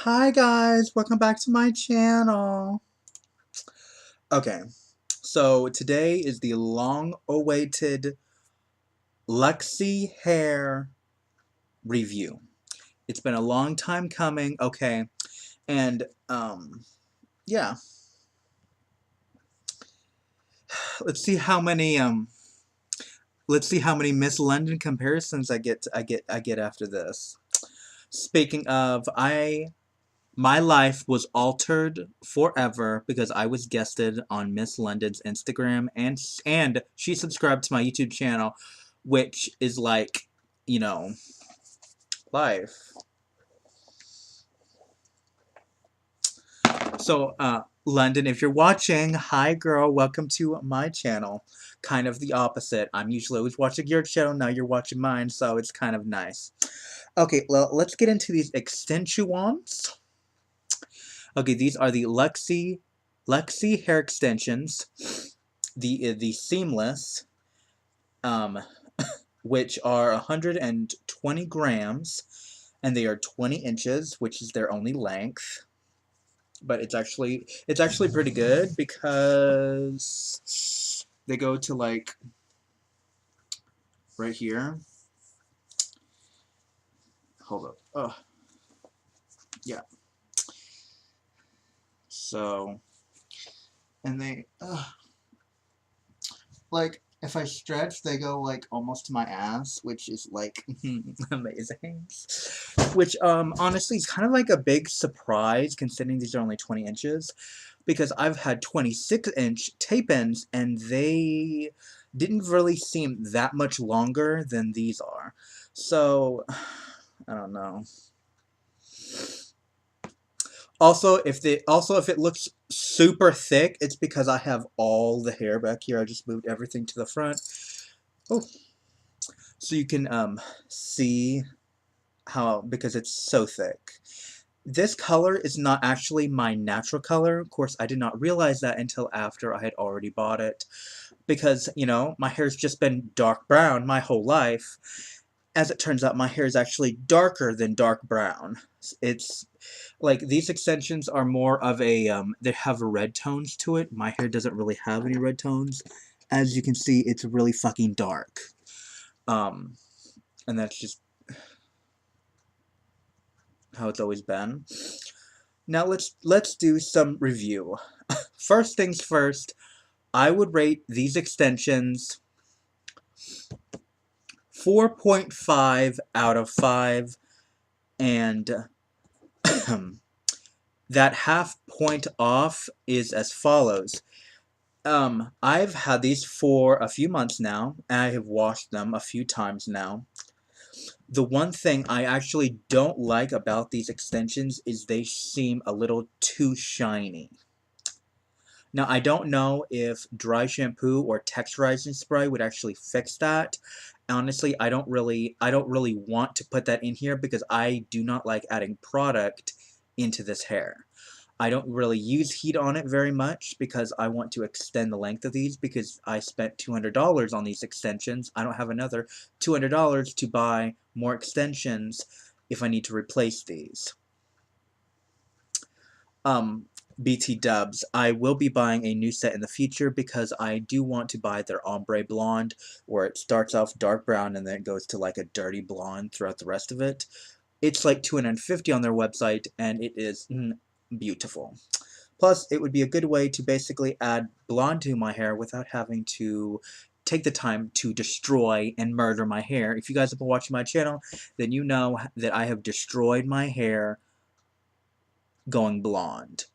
Hi guys, welcome back to my channel. Okay, so today is the long-awaited Luxy hair review. It's been a long time coming, okay, and yeah. Let's see how many Miss London comparisons I get after this. Speaking of, my life was altered forever because I was guested on Miss London's Instagram, and she subscribed to my YouTube channel, which is like, you know, life. So, London, if you're watching, hi girl, welcome to my channel. Kind of the opposite. I'm usually always watching your channel, now you're watching mine, so it's kind of nice. Okay, well, let's get into these extensions. Okay, these are the Luxy hair extensions, the seamless, um, which are 120 grams, and they are 20 inches, which is their only length. But it's actually pretty good because they go to like right here. Hold up. Oh, yeah. So, and they like, if I stretch, they go like almost to my ass, which is like amazing. Which honestly is kind of like a big surprise considering these are only 20 inches, because I've had 26-inch tape-ins and they didn't really seem that much longer than these are. So I don't know. Also, if it looks super thick, it's because I have all the hair back here. I just moved everything to the front. Oh, so you can see how, because it's so thick. This color is not actually my natural color. Of course, I did not realize that until after I had already bought it, because, you know, my hair's just been dark brown my whole life. As it turns out, my hair is actually darker than dark brown. It's like, these extensions are more of a, they have red tones to it. My hair doesn't really have any red tones. As you can see, it's really fucking dark. And that's just how it's always been. Now let's do some review. First things first, I would rate these extensions 4.5 out of 5, and that half point off is as follows. I've had these for a few months now, and I have washed them a few times now. The one thing I actually don't like about these extensions is they seem a little too shiny. Now, I don't know if dry shampoo or texturizing spray would actually fix that. Honestly, I don't really want to put that in here because I do not like adding product into this hair. I don't really use heat on it very much because I want to extend the length of these, because I spent $200 on these extensions. I don't have another $200 to buy more extensions if I need to replace these. BT dubs, I will be buying a new set in the future because I do want to buy their ombre blonde, where it starts off dark brown and then it goes to like a dirty blonde throughout the rest of it. It's like $250 on their website, and it is beautiful. Plus, it would be a good way to basically add blonde to my hair without having to take the time to destroy and murder my hair. If you guys have been watching my channel, then you know that I have destroyed my hair going blonde.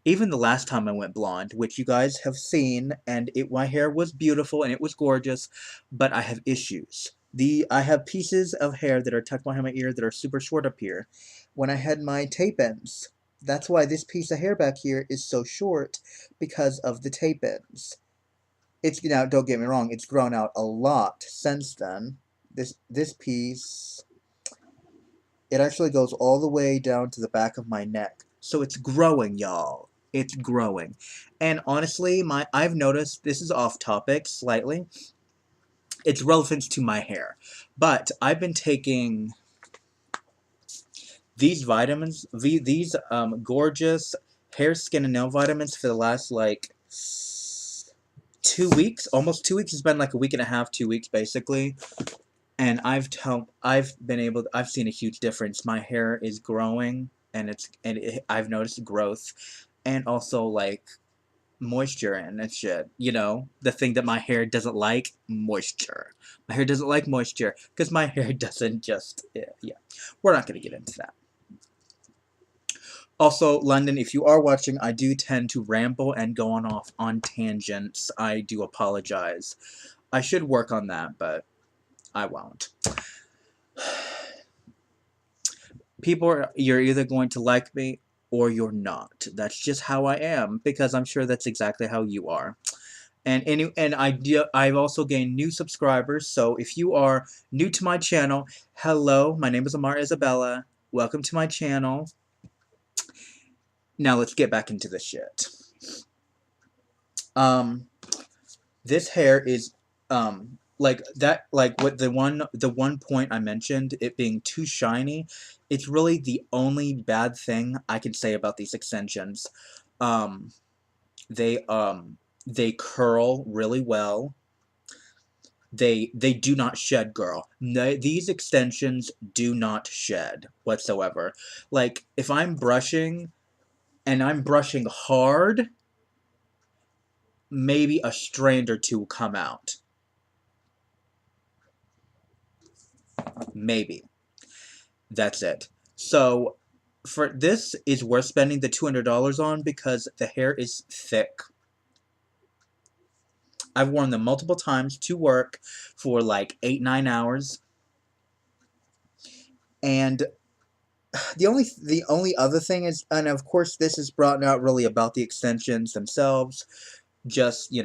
Even the last time I went blonde, which you guys have seen, and my hair was beautiful and it was gorgeous, but I have issues. I have pieces of hair that are tucked behind my ear that are super short up here. When I had my tape ends, that's why this piece of hair back here is so short, because of the tape ends. It's, now, don't get me wrong, it's grown out a lot since then. This piece, it actually goes all the way down to the back of my neck. So it's growing, y'all. It's growing. And honestly, I've noticed, this is off topic slightly, it's relevant to my hair, but I've been taking these vitamins, these gorgeous hair, skin, and nail vitamins for the last like 2 weeks, almost 2 weeks. It's been like a week and a half, 2 weeks basically. And I've seen a huge difference. My hair is growing, and I've noticed growth, and also like moisture and shit. You know, the thing that my hair doesn't like, moisture. My hair doesn't like moisture because my hair doesn't just yeah. We're not gonna get into that. Also, London, if you are watching, I do tend to ramble and go off on tangents. I do apologize. I should work on that, but I won't. You're either going to like me or you're not. That's just how I am, because I'm sure that's exactly how you are. I've also gained new subscribers, so if you are new to my channel, hello, my name is Amara Isabella. Welcome to my channel. Now let's get back into the shit. This hair is like that, like what the one point I mentioned, it being too shiny. It's really the only bad thing I can say about these extensions. Um, they they curl really well. They do not shed, girl. No, these extensions do not shed whatsoever. Like if I'm brushing and I'm brushing hard, maybe a strand or two will come out. Maybe. That's it. So for this is worth spending the $200 on because the hair is thick. I've worn them multiple times to work for like 8-9 hours. And the only other thing is, and of course this is brought out really about the extensions themselves, just,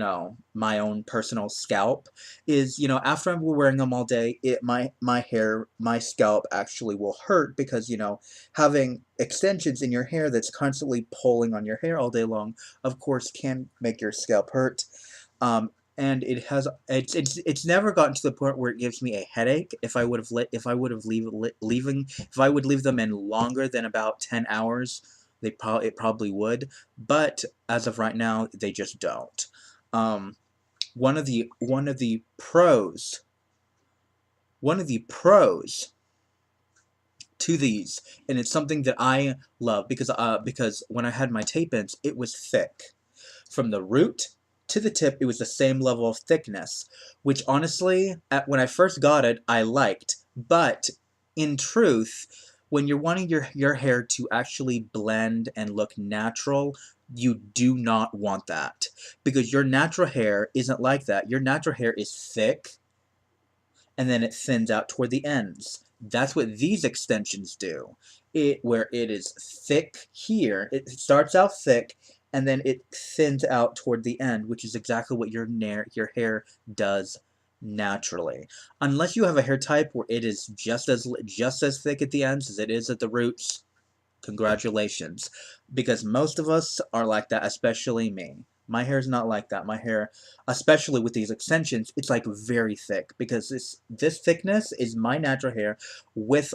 my own personal scalp, is, after I'm wearing them all day, my scalp actually will hurt because, having extensions in your hair that's constantly pulling on your hair all day long, of course, can make your scalp hurt. And it's never gotten to the point where it gives me a headache. If I would leave them in longer than about 10 hours, it probably would. But as of right now, they just don't. Um, one of the pros to these, and it's something that I love because when I had my tape-ins, it was thick. From the root to the tip, it was the same level of thickness, which honestly, when I first got it, I liked. But in truth, when you're wanting your hair to actually blend and look natural, you do not want that. Because your natural hair isn't like that. Your natural hair is thick, and then it thins out toward the ends. That's what these extensions do. Where it is thick here, it starts out thick, and then it thins out toward the end, which is exactly what your hair does naturally. Unless you have a hair type where it is just as thick at the ends as it is at the roots, congratulations. Because most of us are like that, especially me. My hair is not like that. My hair, especially with these extensions, it's like very thick because this thickness is my natural hair with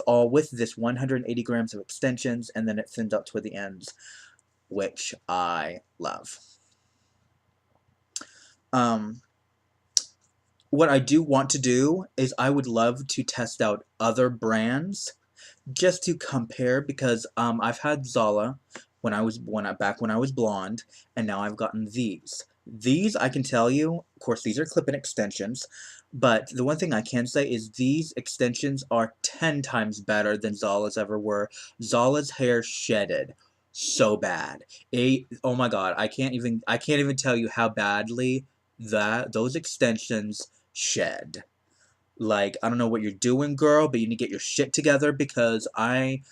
this 180 grams of extensions, and then it thins out toward the ends, which I love. What I do want to do is I would love to test out other brands just to compare, because I've had Zala back when I was blonde, and now I've gotten these. These, I can tell you, of course, these are clip-in extensions, but the one thing I can say is these extensions are 10 times better than Zala's ever were. Zala's hair shedded so bad. Oh my god, I can't even tell you how badly those extensions shed. Like, I don't know what you're doing, girl, but you need to get your shit together, because I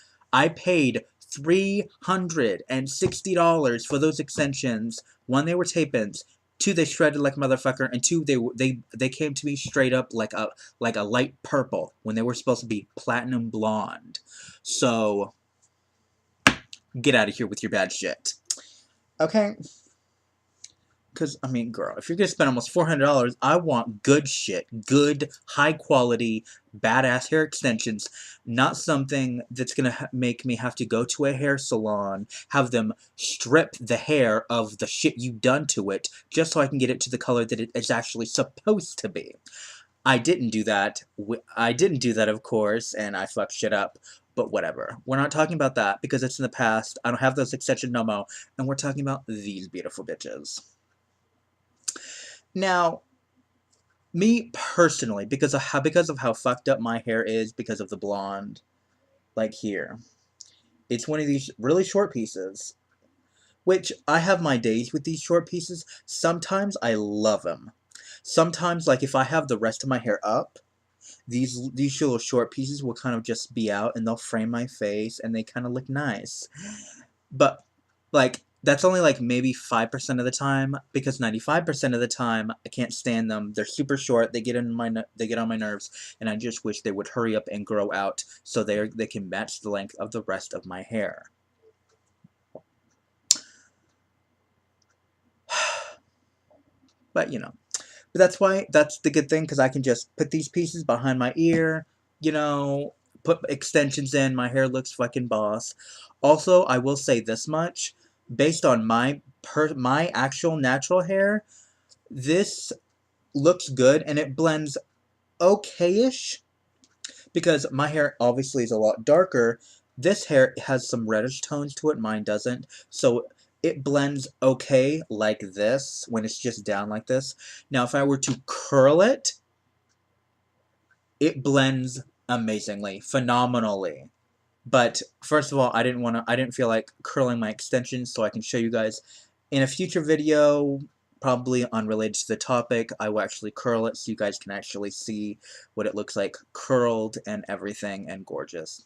paid $360 for those extensions. One, they were tape-ins. Two, they shredded like a motherfucker, and two, they came to me straight up like a light purple when they were supposed to be platinum blonde. So get out of here with your bad shit. Okay. Because, I mean, girl, if you're going to spend almost $400, I want good shit. Good, high quality, badass hair extensions. Not something that's going to make me have to go to a hair salon, have them strip the hair of the shit you've done to it, just so I can get it to the color that it is actually supposed to be. I didn't do that. I didn't do that, of course, and I fucked shit up. But whatever. We're not talking about that because it's in the past. I don't have those extensions no more. And we're talking about these beautiful bitches. Now, me personally, because of how fucked up my hair is because of the blonde, like here, it's one of these really short pieces, which I have my days with these short pieces. Sometimes I love them. Sometimes, like if I have the rest of my hair up, these little short pieces will kind of just be out and they'll frame my face and they kind of look nice. But like that's only like maybe 5% of the time, because 95% of the time I can't stand them. They're super short. They get on my nerves, and I just wish they would hurry up and grow out so they can match the length of the rest of my hair. But but that's the good thing, because I can just put these pieces behind my ear, you know, put extensions in. My hair looks fucking boss. Also, I will say this much, based on my actual natural hair, this looks good and it blends okay-ish, because my hair obviously is a lot darker. This hair has some reddish tones to it, mine doesn't. So it blends okay like this when it's just down like this. Now if I were to curl it, it blends amazingly, phenomenally. But first of all, I didn't feel like curling my extensions, so I can show you guys in a future video, probably unrelated to the topic. I will actually curl it so you guys can actually see what it looks like curled and everything and gorgeous,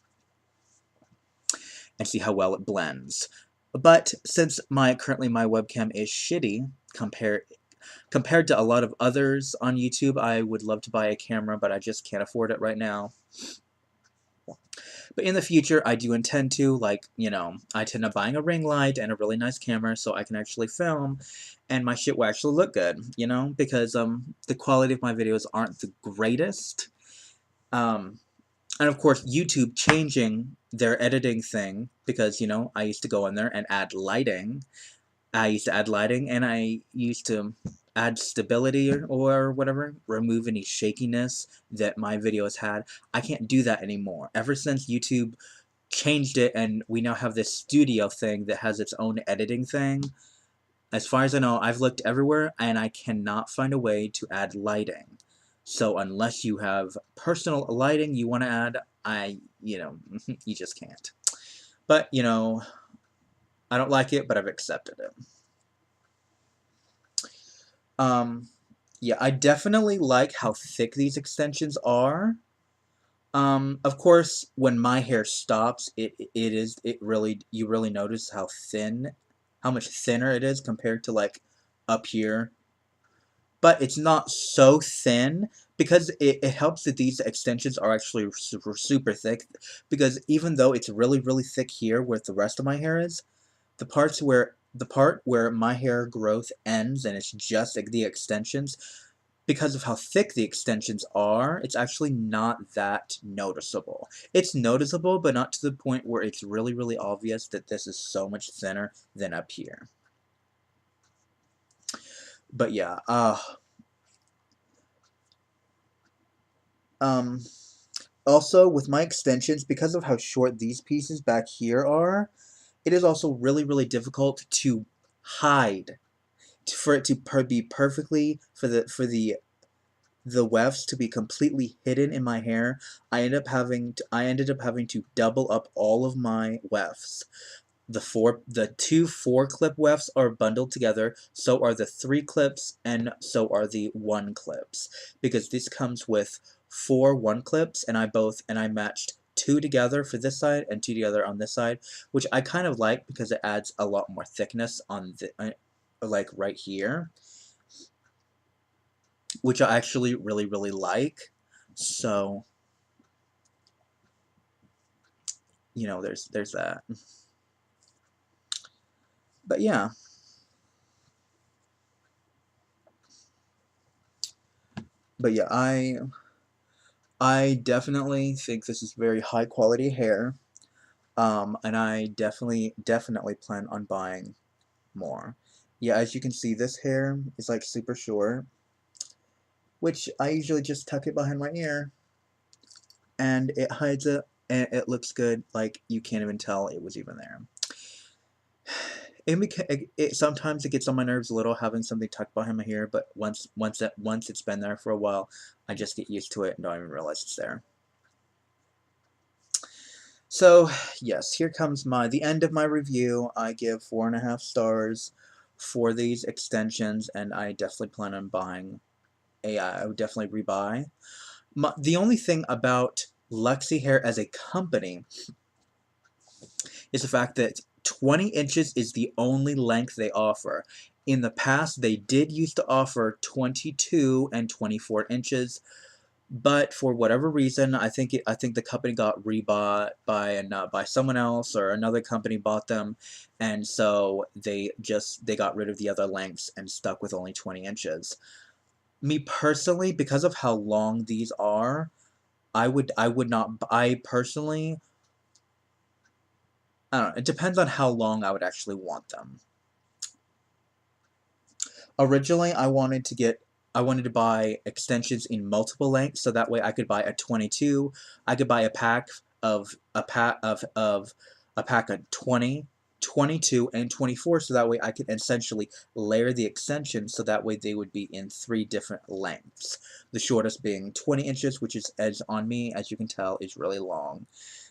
and see how well it blends. But since currently my webcam is shitty compared to a lot of others on YouTube, I would love to buy a camera, but I just can't afford it right now. But in the future, I do intend to, like, I intend on buying a ring light and a really nice camera so I can actually film, and my shit will actually look good, because the quality of my videos aren't the greatest. And of course, YouTube changing their editing thing, because, I used to go in there and add lighting. I used to add lighting, and I used to add stability or whatever, remove any shakiness that my videos had. I can't do that anymore. Ever since YouTube changed it and we now have this studio thing that has its own editing thing, as far as I know, I've looked everywhere and I cannot find a way to add lighting. So unless you have personal lighting you want to add, you just can't. But, I don't like it, but I've accepted it. Yeah, I definitely like how thick these extensions are. Of course, when my hair stops, you really notice how much thinner it is compared to like up here. But it's not so thin, because it helps that these extensions are actually super, super thick, because even though it's really, really thick here where the rest of my hair is, the part where my hair growth ends and it's just like the extensions, because of how thick the extensions are, it's actually not that noticeable. It's noticeable, but not to the point where it's really, really obvious that this is so much thinner than up here. But yeah, also with my extensions, because of how short these pieces back here are, it is also really, really difficult to hide, for it to be perfectly, for the wefts to be completely hidden in my hair. I ended up having to double up all of my wefts. The 2 4-clip wefts are bundled together, so are the 3 clips, and so are the 1 clips, because this comes with 4 1 clips, and I matched 2 together for this side and 2 together on this side, which I kind of like because it adds a lot more thickness on like right here, which I actually really, really like. So, there's that. But yeah. But yeah, I definitely think this is very high quality hair. And I definitely plan on buying more. Yeah, as you can see, this hair is like super short, which I usually just tuck it behind my ear, and it hides it, and it looks good, like you can't even tell it was even there. Sometimes it gets on my nerves a little having something tucked behind my ear, but once it's been there for a while, I just get used to it and don't even realize it's there. So yes, here comes the end of my review. I give 4.5 stars for these extensions, and I definitely plan on buying I would definitely rebuy. The only thing about Luxy Hair as a company is the fact that 20 inches is the only length they offer. In the past, they did used to offer 22 and 24 inches, but for whatever reason, I think the company got rebought by someone else, or another company bought them, and so they got rid of the other lengths and stuck with only 20 inches. Me personally, because of how long these are, I would not I personally I don't know, it depends on how long I would actually want them. Originally, I wanted to buy extensions in multiple lengths, so that way I could buy a 22. I could buy a pack of 20, 22, and 24, so that way I could essentially layer the extensions, so that way they would be in 3 different lengths. The shortest being 20 inches, which is, as on me, as you can tell, is really long.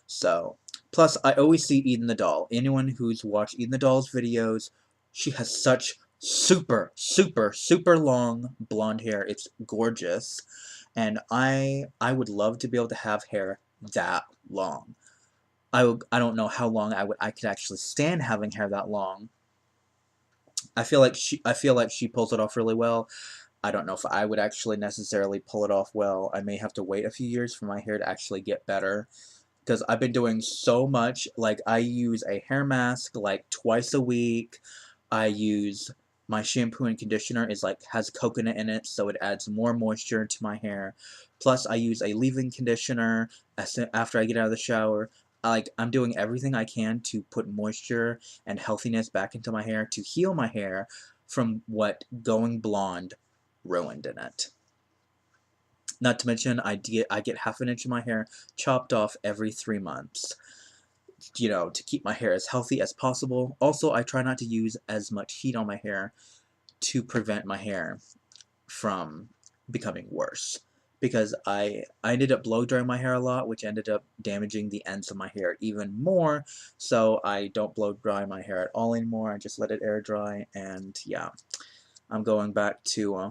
So, plus I always see Eden the Doll. Anyone who's watched Eden the Doll's videos, she has such super long blonde hair. It's gorgeous, and I would love to be able to have hair that long. I don't know how long I could actually stand having hair that long. I feel like she pulls it off really well. I don't know if I would actually necessarily pull it off well. I may have to wait a few years for my hair to actually get better, because I've been doing so much. Like, I use a hair mask like twice a week. I use my shampoo and conditioner has coconut in it, so it adds more moisture to my hair. Plus, I use a leave-in conditioner after I get out of the shower. I'm doing everything I can to put moisture and healthiness back into my hair to heal my hair from what going blonde ruined in it. Not to mention, I get half an inch of my hair chopped off every 3 months, to keep my hair as healthy as possible. Also, I try not to use as much heat on my hair to prevent my hair from becoming worse, because I ended up blow drying my hair a lot, which ended up damaging the ends of my hair even more. So I don't blow dry my hair at all anymore. I just let it air dry, and yeah, I'm going back to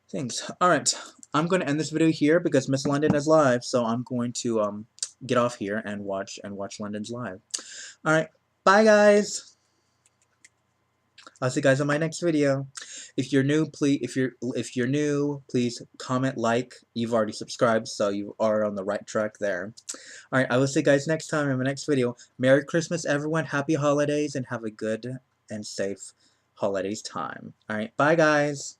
things. Alright, I'm going to end this video here because Miss London is live, so I'm going to get off here and watch London's live. Alright, bye guys! I'll see you guys on my next video. If you're new, please comment, like. You've already subscribed, so you are on the right track there. Alright, I will see you guys next time in my next video. Merry Christmas, everyone. Happy holidays, and have a good and safe holidays time. Alright, bye guys!